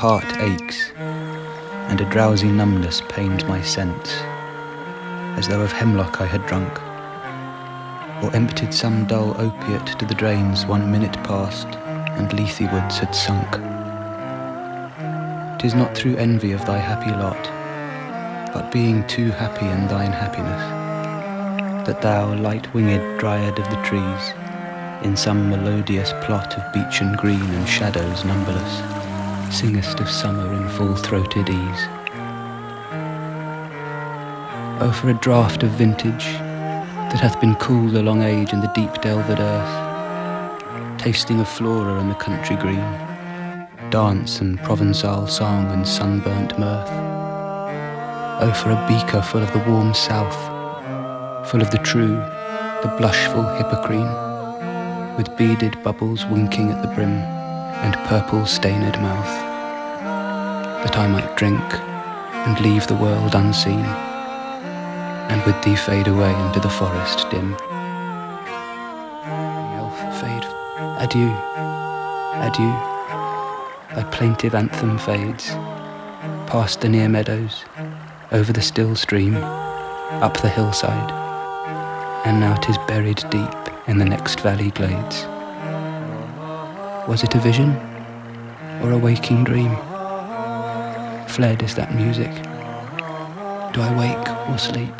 heart aches, and a drowsy numbness pains my sense, as though of hemlock I had drunk, or emptied some dull opiate to the drains 1 minute past, and Lethe woods had sunk. 'Tis not through envy of thy happy lot, but being too happy in thine happiness, that thou, light-winged dryad of the trees, in some melodious plot of beechen green and shadows numberless, singest of summer in full-throated ease. Oh, for a draught of vintage that hath been cooled along age in the deep delved earth, tasting of flora and the country green, dance and Provençal song and sunburnt mirth. Oh, for a beaker full of the warm south, full of the true, the blushful hippocrene, with beaded bubbles winking at the brim and purple-stained mouth, that I might drink and leave the world unseen, and with thee fade away into the forest dim. Elf, fade, adieu, adieu, thy plaintive anthem fades, past the near meadows, over the still stream, up the hillside, and now 'tis buried deep in the next valley glades. Was it a vision, or a waking dream? Fled is that music. Do I wake or sleep?